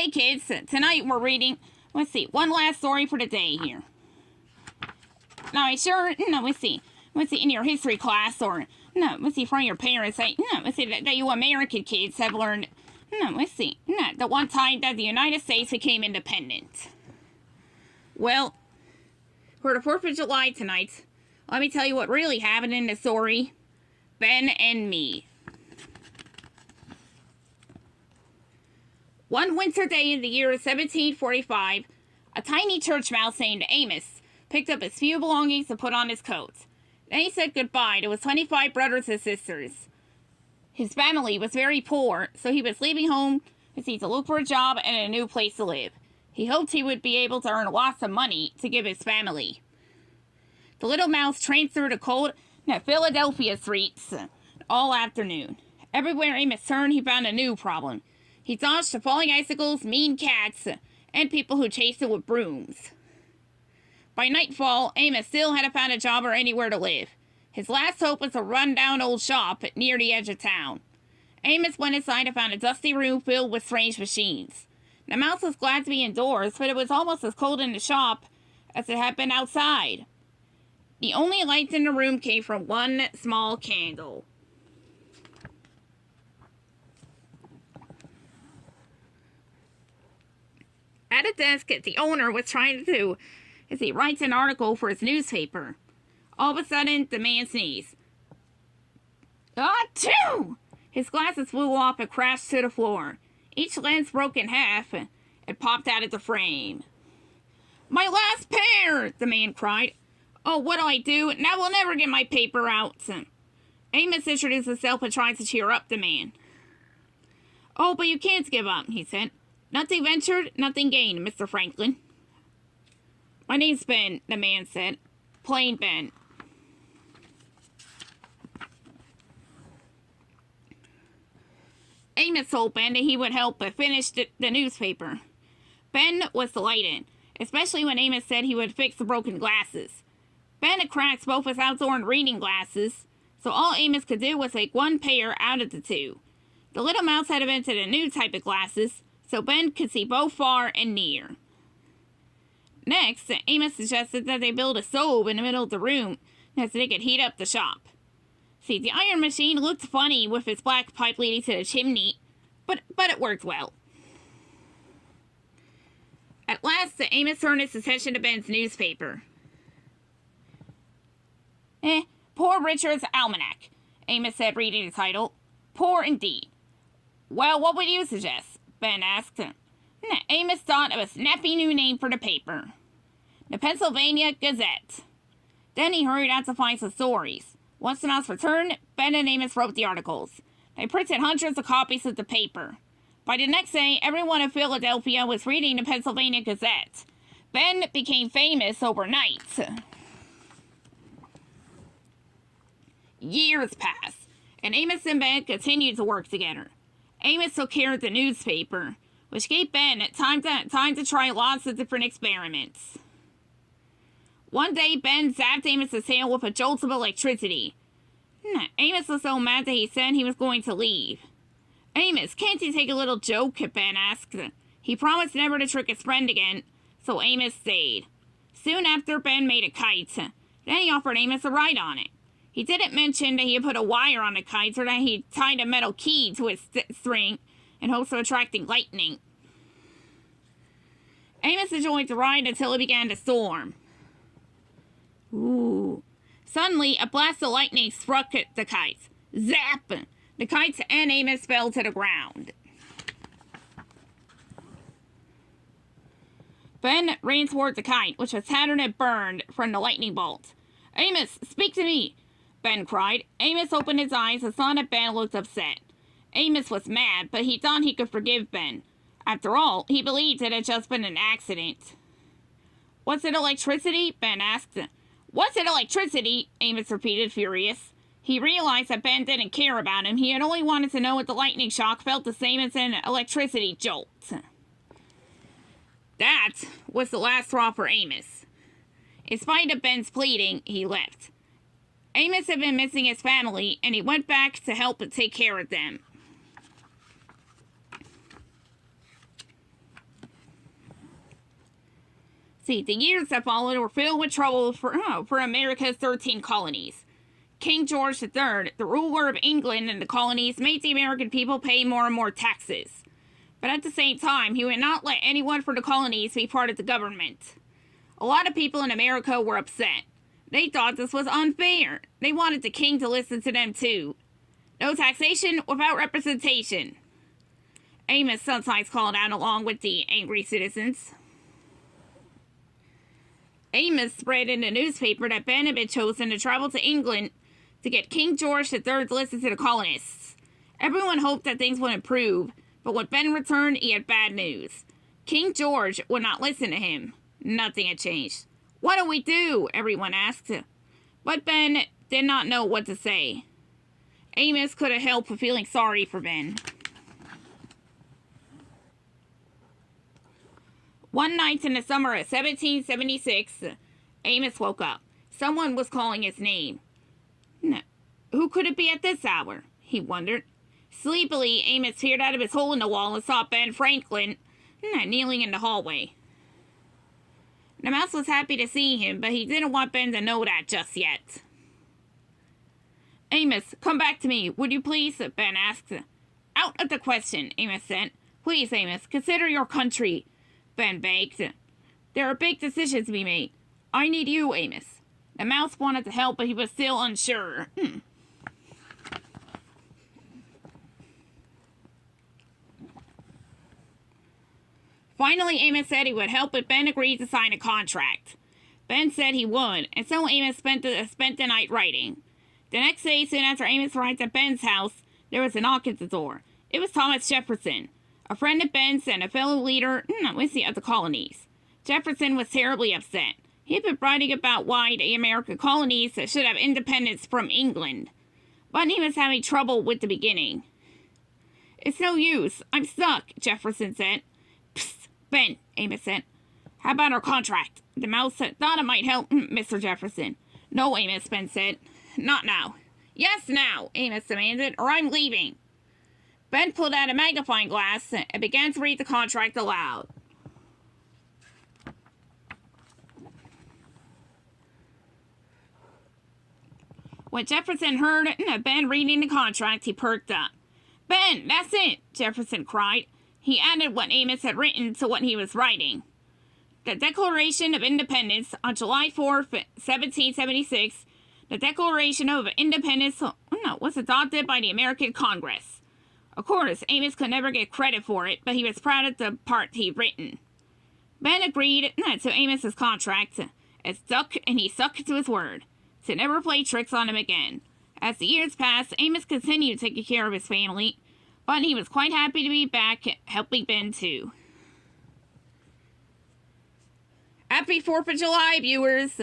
Okay, kids, tonight we're reading, let's see, one last story for the day here. Now, let's see, in your history class, or, from your parents, that you American kids have learned, the one time that the United States became independent. Well, for the 4th of July tonight, let me tell you what really happened in the story, Ben and Me. One winter day in the year 1745, a tiny church mouse named Amos picked up his few belongings and put on his coat. Then he said goodbye to his 25 brothers and sisters. His family was very poor, so he was leaving home to look for a job and a new place to live. He hoped he would be able to earn lots of money to give his family. The little mouse tramped through the cold Philadelphia streets all afternoon. Everywhere Amos turned, he found a new problem. He dodged the falling icicles, mean cats, and people who chased him with brooms. By nightfall, Amos still hadn't found a job or anywhere to live. His last hope was a run-down old shop near the edge of town. Amos went inside and found a dusty room filled with strange machines. The mouse was glad to be indoors, but it was almost as cold in the shop as it had been outside. The only lights in the room came from one small candle. At a desk, the owner was trying to write an article for his newspaper. All of a sudden, the man sneezed. Achoo! His glasses flew off and crashed to the floor. Each lens broke in half and popped out of the frame. My last pair! The man cried. Oh, what'll I do? Now we'll never get my paper out. Amos introduced himself and tried to cheer up the man. Oh, but you can't give up, he said. Nothing ventured, nothing gained, Mr. Franklin. My name's Ben, the man said. Plain Ben. Amos told Ben that he would help finish the newspaper. Ben was delighted, especially when Amos said he would fix the broken glasses. Ben had cracked both his outdoor and reading glasses, so all Amos could do was make one pair out of the two. The little mouse had invented a new type of glasses, so Ben could see both far and near. Next, Amos suggested that they build a stove in the middle of the room so they could heat up the shop. See, the iron machine looked funny with its black pipe leading to the chimney, but it worked well. At last, Amos turned his attention to Ben's newspaper. Poor Richard's Almanac, Amos said, reading the title. Poor indeed. Well, what would you suggest? Ben asked. Amos thought of a snappy new name for the paper. The Pennsylvania Gazette. Then he hurried out to find some stories. Once the mouse returned, Ben and Amos wrote the articles. They printed hundreds of copies of the paper. By the next day, everyone in Philadelphia was reading the Pennsylvania Gazette. Ben became famous overnight. Years passed, and Amos and Ben continued to work together. Amos took care of the newspaper, which gave Ben time to try lots of different experiments. One day, Ben zapped Amos's tail with a jolt of electricity. Amos was so mad that he said he was going to leave. Amos, can't you take a little joke? Ben asked. He promised never to trick his friend again, so Amos stayed. Soon after, Ben made a kite. Then he offered Amos a ride on it. He didn't mention that he had put a wire on the kite or that he tied a metal key to its string in hopes of attracting lightning. Amos enjoyed the ride until it began to storm. Ooh. Suddenly, a blast of lightning struck the kite. Zap! The kite and Amos fell to the ground. Ben ran toward the kite, which was tattered and burned from the lightning bolt. Amos, speak to me! Ben cried. Amos opened his eyes and saw that Ben looked upset. Amos was mad, but he thought he could forgive Ben. After all, he believed it had just been an accident. Was it electricity? Ben asked. Was it electricity? Amos repeated, furious. He realized that Ben didn't care about him. He had only wanted to know if the lightning shock felt the same as an electricity jolt. That was the last straw for Amos. In spite of Ben's pleading, he left. Amos had been missing his family, and he went back to help take care of them. See, the years that followed were filled with trouble for America's 13 colonies. King George III, the ruler of England and the colonies, made the American people pay more and more taxes. But at the same time, he would not let anyone from the colonies be part of the government. A lot of people in America were upset. They thought this was unfair. They wanted the king to listen to them too. No taxation without representation, Amos sometimes called out along with the angry citizens. Amos spread in the newspaper that Ben had been chosen to travel to England to get King George III to listen to the colonists. Everyone hoped that things would improve, but when Ben returned, he had bad news. King George would not listen to him. Nothing had changed. "What do we do?" everyone asked. But Ben did not know what to say. Amos couldn't help but feeling sorry for Ben. One night in the summer of 1776, Amos woke up. Someone was calling his name. Who could it be at this hour? He wondered. Sleepily, Amos peered out of his hole in the wall and saw Ben Franklin kneeling in the hallway. The mouse was happy to see him, but he didn't want Ben to know that just yet. "Amos, come back to me, would you please?" Ben asked. "Out of the question," Amos said. "Please, Amos, consider your country," Ben begged. "There are big decisions to be made. I need you, Amos." The mouse wanted to help, but he was still unsure. Finally, Amos said he would help if Ben agreed to sign a contract. Ben said he would, and so Amos spent the night writing. The next day, soon after Amos arrived at Ben's house, there was a knock at the door. It was Thomas Jefferson, a friend of Ben's and a fellow leader of the colonies. Jefferson was terribly upset. He had been writing about why the American colonies should have independence from England, but he was having trouble with the beginning. "It's no use. I'm stuck," Jefferson said. "Psst, Ben," Amos said. "How about our contract?" The mouse thought it might help Mr. Jefferson. "No, Amos," Ben said. "Not now." "Yes, now," Amos demanded, "or I'm leaving." Ben pulled out a magnifying glass and began to read the contract aloud. When Jefferson heard Ben reading the contract, he perked up. "Ben, that's it!" Jefferson cried. He added what Amos had written to what he was writing. The Declaration of Independence on July 4th, 1776, the Declaration of Independence was adopted by the American Congress. Of course, Amos could never get credit for it, but he was proud of the part he'd written. Ben agreed to Amos's contract, and he stuck to his word, to never play tricks on him again. As the years passed, Amos continued taking care of his family, but he was quite happy to be back helping Ben too. Happy 4th of July, viewers!